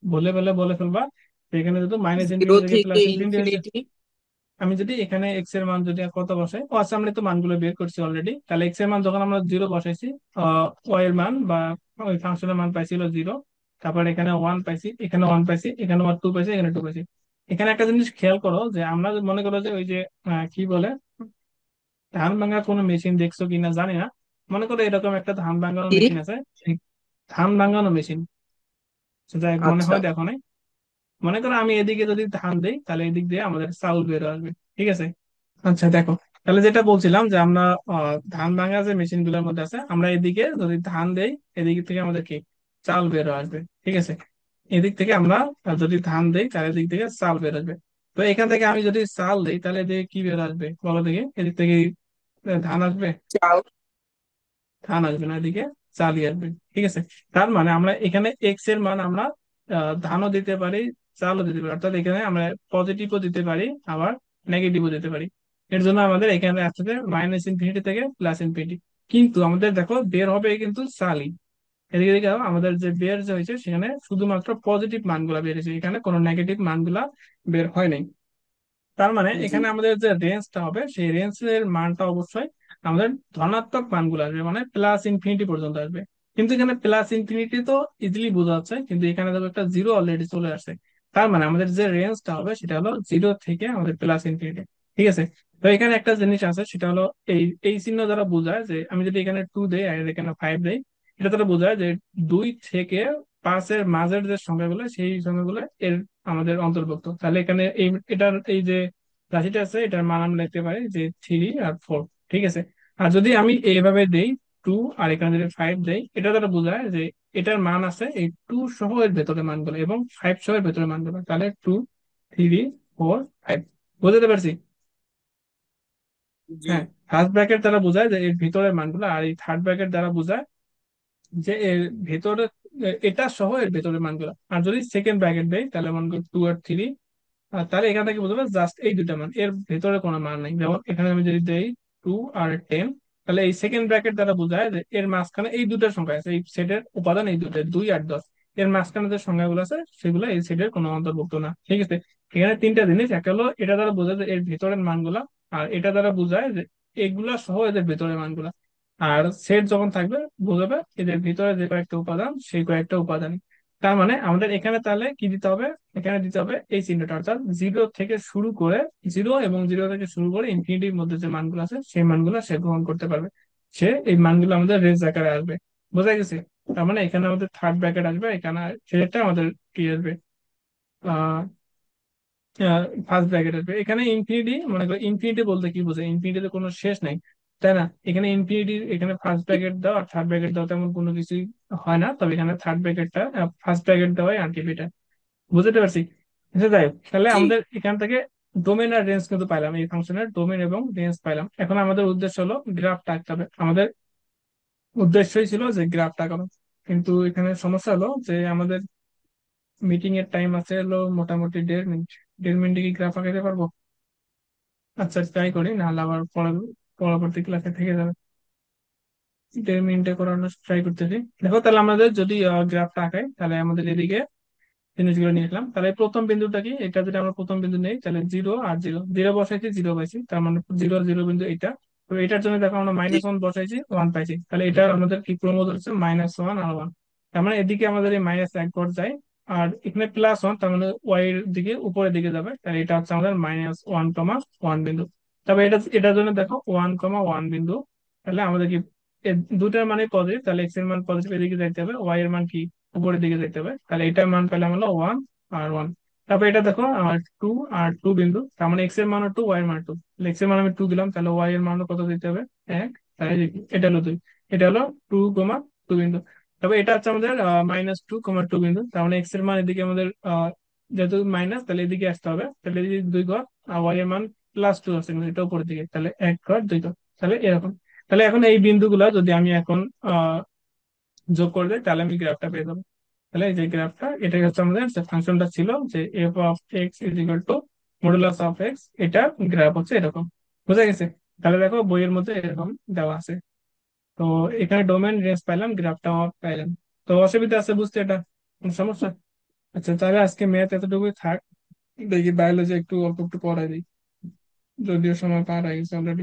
বলে বলে বলে ফেলবা যে এখানে যদি জিরো -ইনফিনিটি থেকে থেকে +ইনফিনিটি হয়েছে। ইনফিনিটি। আমি যদি এখানে এক্স এর মান যদি কত বসাই, ও আচ্ছা আমরা তো মানগুলো বের করছি অলরেডি, তাহলে এক্স এর মান যখন আমরা 0 বসাইছি, ওয়াই এর মান বা ওই ফাংশনের মান পাইছিল 0, তারপর এখানে 1 পাইছি, এখানে 1 পাইছি, এখানে 2 পাইছি, এখানে 2 পাইছি। এখানে একটা জিনিস খেয়াল করো যে আমরা মনে করো যে ওই যে কি বলে, ধান ভাঙার কোনো মেশিন দেখছো কিনা জানি না, মনে করো এরকম একটা ধান ভাঙানো কি? মেশিন আছে, সেই ধান ভাঙানো মেশিন, যাই হোক, মনে আচ্ছা। হয় দেখো নাই। মনে করো আমি এদিকে যদি ধান দেই তাহলে এদিক দিয়ে আমাদের চাউল বের আসবে। ঠিক আছে, আচ্ছা দেখো, তাহলে যেটা বলছিলাম যে আমরা ধান ভাঙা যে মেশিন গুলোর মধ্যে আছে, আমরা এদিকে যদি ধান দেই এদিক থেকে আমাদের কি চাল বের আসবে। ঠিক আছে, এদিক থেকে আমরা যদি ধান দেই তাহলে এদিক থেকে চাল বের আসবে। তো এখান থেকে আমি যদি চাল দেই তাহলে এদিকে কি বের আসবে বলো দেখি, এদিক থেকে ধান আসবে? চাও। ধান আসবে না, এদিকে চালই আসবে। ঠিক আছে, তার মানে আমরা এখানে এক্স এর মান আমরা ধানও দিতে পারি, চালও দিতে পারি, অর্থাৎ এখানে আমরা পজিটিভও দিতে পারি, আবার নেগেটিভও দিতে পারি। এর জন্য আমাদের এখানে আসছে -ইনফিনিটি থেকে +ইনফিনিটি। কিন্তু আমাদের দেখো বের হবে কিন্তু চালই, এদিকে দিকে আমাদের যে বের যে হয়েছে সেখানে শুধুমাত্র পজিটিভ মানগুলা বের হয়েছে, এখানে কোনো নেগেটিভ মানগুলা বের হয় নাই। তার মানে জি। এখানে আমাদের যে রেঞ্জটা হবে সেই রেঞ্জের মানটা অবশ্যই আমাদের ধনাত্মক মানগুলো আসবে, মানে +ইনফিনিটি পর্যন্ত আসবে। কিন্তু এখানে +ইনফিনিটি তো ইজিলি বোঝা যাচ্ছে, কিন্তু এখানে দেখো একটা জিরো অলরেডি চলে আসছে। তার মানে আমাদের যে রেঞ্জটা হবে সেটা হলো 0 থেকে আমাদের +ইনফিনিটি। ঠিক আছে, তো এখানে একটা জিনিস আছে সেটা হলো এই এই চিহ্ন দ্বারা বোঝায় যে আমি যদি এখানে 2 দেই আর এখানে 5 দেই, এটা দ্বারা বোঝায় যে 2 থেকে 5-এর মাঝের যে সংখ্যাগুলো সেই সংখ্যাগুলো এর আমাদের অন্তর্ভুক্ত। তাহলে এখানে এটার এই যে রাশিটা আছে এটার মান আমরা লিখতে পারি যে 3 আর 4। ঠিক আছে, আর যদি আমি এইভাবে দেই 2 আর এখানে যদি 5 দেই, এটা দ্বারা বোঝায় যে এটার মান আছে এই 2 সহ এর ভেতরে মানগুলো এবং 5 সহ এর ভেতরে মানগুলো, তাহলে 2, 3, 4, 5। বুঝতে পারছি? জি। হ্যাঁ, ফার্স্ট ব্র্যাকেট দ্বারা বোঝায় যে এর ভিতরের মানগুলো, আর এই থার্ড ব্র্যাকেট দ্বারা বোঝায় যে এর ভেতরে এটা সহ এর ভেতরের মানগুলো। আর যদি সেকেন্ড ব্র্যাকেট দেই তাহলে মনে করি 2 আর 3, তাহলে এখান থেকে বুঝতে পারবে জাস্ট এই দুটা মান, এর ভেতরে কোনো মান নেই। যেমন এখানে আমি যদি দেই 2 আর 10, তাহলে এই সেকেন্ড ব্র্যাকেট দ্বারা বোঝায় যে এর মাঝখানে এই দুটার সংখ্যা আছে, এই সেটের উপাদান এই দুটো 2 আর 10, এর মাঝখানে যে সংখ্যাগুলো আছে সেগুলো এই সেটের কোনো অন্তর্ভুক্ত না। ঠিক আছে, এখানে তিনটা জিনিস, একটা হলো এটা দ্বারা বোঝায় যে এর ভেতরের মানগুলা, আর এটা দ্বারা বোঝায় যে এগুলা সহ এদের ভেতরের মানগুলা। আর সেট যখন থাকবে বোঝাবে এদের ভিতরে যে কয়েকটা উপাদান সেই কয়েকটা উপাদান। তার মানে আমাদের এখানে তাহলে কি দিতে হবে, এখানে দিতে হবে এই চিহ্নটা, অর্থাৎ 0 থেকে শুরু করে ইনফিনিটির মধ্যে যে মানগুলো আছে সেই মানগুলো সে গ্রহণ করতে পারবে, সে এই মানগুলো আমাদের রেঞ্জ আকারে আসবে। বোঝা গেছে? তার মানে এখানে আমাদের থার্ড ব্র্যাকেট আসবে, এখানে সেটা আমাদের কি আসবে, আহ ফার্স্ট ব্র্যাকেট আসবে। এখানে ইনফিনিটি, মনে করো ইনফিনিটি বলতে কি বোঝায়, ইনফিনিটিতে কোনো শেষ নাই, তাই না? এখানে ইনফিনিটি, এখানে ফার্স্ট ব্র্যাকেট দাও আর থার্ড ব্র্যাকেট দাও তেমন কোনো কিছুই হয় না, তবে এখানে থার্ড ব্র্যাকেটটা ফার্স্ট ব্র্যাকেট দেওয়াই আর কি বেটার। বুঝতে পারছি? আচ্ছা যাই হোক, তাহলে জি। আমাদের এখান থেকে ডোমেন আর রেঞ্জ কিন্তু পাইলাম, এই ফাংশনের ডোমেন এবং রেঞ্জ পাইলাম। এখন আমাদের উদ্দেশ্য হলো গ্রাফটা আঁকতে হবে। আমাদের উদ্দেশ্যই ছিল যে গ্রাফটা আঁকানো, কিন্তু এখানে সমস্যা হলো যে আমাদের মিটিং এর টাইম আছে হলো মোটামুটি 1.5 মিনিট। 1.5 মিনিটে কি গ্রাফ আঁকাতে পারবো? আচ্ছা ট্রাই করি, নাহলে আবার পরবর্তী ক্লাসে থেকে যাবে। 1.5 মিনিটে করানোর ট্রাই করতেছি। দেখো তাহলে আমাদের যদি গ্রাফটা আঁকাই তাহলে আমাদের এদিকে জিনিসগুলো নিয়ে আসলাম। তাহলে এই প্রথম বিন্দুটা কি, এটা যদি আমরা প্রথম বিন্দু নেই তাহলে জিরো আর জিরো, জিরো বসাইছি জিরো পাইছি, তার মানে জিরো আর জিরো বিন্দু এটা। তো এটার জন্য দেখো আমরা -1 বসাইছি, 1 পাইছি, তাহলে এটা আমাদের কি ক্রম হচ্ছে -1 আর 1। তার মানে এদিকে আমাদের এই -1 ঘর যায়, আর এখানে +1, তার মানে ওয়াই এর দিকে উপরের দিকে যাবে, তাহলে এটা হচ্ছে আমাদের -1, 1 বিন্দু। তবে এটার জন্য দেখো 1, 1 বিন্দু, তাহলে আমাদের কি দুটার মানে পজিটিভ, তাহলে এক্স এর মান পজিটিভ এদিকে যাইতে হবে, ওয়াই এর মান কি উপরের দিকে যাইতে হবে, তাহলে এটার মান পেলাম হলো 1 আর 1। তারপর এটা দেখো আর 2 আর 2 বিন্দু, তার মানে এক্স এর মান 2, ওয়াই এর মান 2, এক্স এর মান আমি 2 দিলাম, তাহলে ওয়াই এর মান কত দিতে হবে 1, তাহলে এটা হলো 2। এটা হলো 2, 2 বিন্দু। তবে এটা হচ্ছে আমাদের -2, 2 বিন্দু, তার মানে এক্স এর মান এদিকে আমাদের যেহেতু মাইনাস, তাহলে এদিকে আসতে হবে, তাহলে এদিকে 2 ঘর, আর ওয়াই এর মান +2 আছে কিন্তু এটা উপরের দিকে, তাহলে 1 ঘর 2 ঘর, তাহলে এরকম। তাহলে এখন এই বিন্দুগুলো যদি আমি এখন যোগ করে দেয় তাহলে আমি গ্রাফটা পেয়ে যাবো। তাহলে এই যে গ্রাফটা, এটা হচ্ছে আমাদের যে ফাংশনটা ছিল যে f(x) = মডুলাস অফ এক্স, এটা গ্রাফ হচ্ছে এরকম। বুঝা গেছে? তাহলে দেখো বইয়ের মধ্যে এরকম দেওয়া আছে। তো এখানে ডোমেন রেঞ্জ পাইলাম, গ্রাফটাও পাইলাম। তো অসুবিধা আছে বুঝতে, এটা কোনো সমস্যা? আচ্ছা, তাহলে আজকে ম্যাথ এতটুকুই থাক, দেখি বায়োলজি একটু অল্প একটু পড়াই দিই, যদিও সময় পার হয়ে গেছে অলরেডি।